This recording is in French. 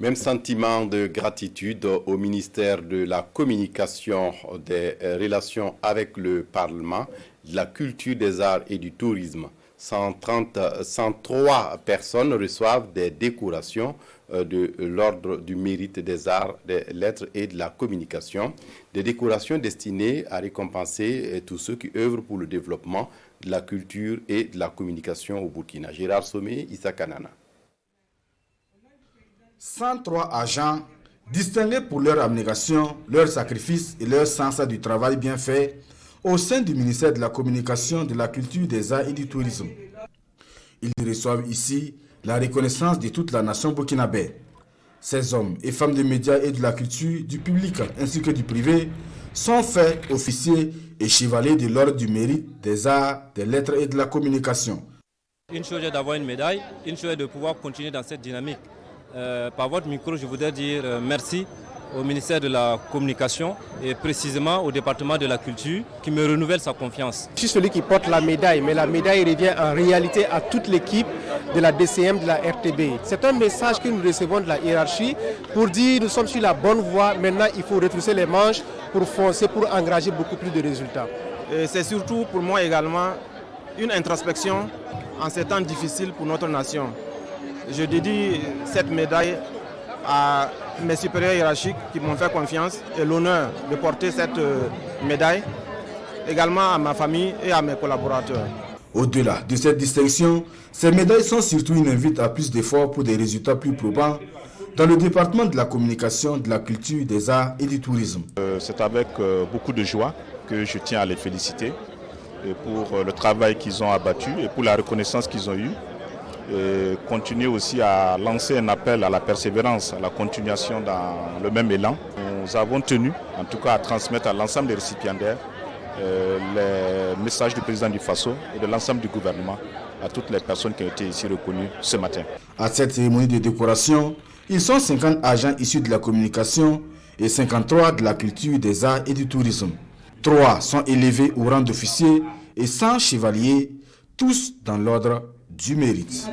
Même sentiment de gratitude au ministère de la Communication, des Relations avec le Parlement, de la Culture, des Arts et du Tourisme. 103 personnes reçoivent des décorations de l'Ordre du Mérite des Arts, des Lettres et de la Communication. Des décorations destinées à récompenser tous ceux qui œuvrent pour le développement de la culture et de la communication au Burkina. Gérard Somé, Issa Kanana. 103 agents distingués pour leur abnégation, leur sacrifice et leur sens du travail bien fait au sein du ministère de la Communication, de la Culture, des Arts et du Tourisme. Ils reçoivent ici la reconnaissance de toute la nation burkinabé. Ces hommes et femmes des médias et de la culture, du public ainsi que du privé, sont faits officiers et chevaliers de l'Ordre du Mérite, des Arts, des Lettres et de la Communication. Une chose est d'avoir une médaille, une chose est de pouvoir continuer dans cette dynamique. Par votre micro, je voudrais dire merci au ministère de la Communication et précisément au département de la Culture qui me renouvelle sa confiance. Je suis celui qui porte la médaille, mais la médaille revient en réalité à toute l'équipe de la DCM, de la RTB. C'est un message que nous recevons de la hiérarchie pour dire nous sommes sur la bonne voie, maintenant il faut retrousser les manches pour foncer, pour engager beaucoup plus de résultats. C'est surtout pour moi également une introspection en ces temps difficiles pour notre nation. Je dédie cette médaille à mes supérieurs hiérarchiques qui m'ont fait confiance et l'honneur de porter cette médaille, également à ma famille et à mes collaborateurs. Au-delà de cette distinction, ces médailles sont surtout une invite à plus d'efforts pour des résultats plus probants dans le département de la communication, de la culture, des arts et du tourisme. C'est avec beaucoup de joie que je tiens à les féliciter pour le travail qu'ils ont abattu et pour la reconnaissance qu'ils ont eue. Et continuer aussi à lancer un appel à la persévérance, à la continuation dans le même élan. Nous avons tenu, en tout cas, à transmettre à l'ensemble des récipiendaires les messages du président du Faso et de l'ensemble du gouvernement à toutes les personnes qui ont été ici reconnues ce matin. À cette cérémonie de décoration, ils sont 50 agents issus de la communication et 53 de la culture, des arts et du tourisme. 3 sont élevés au rang d'officiers et 100 chevaliers, tous dans l'ordre du mérite.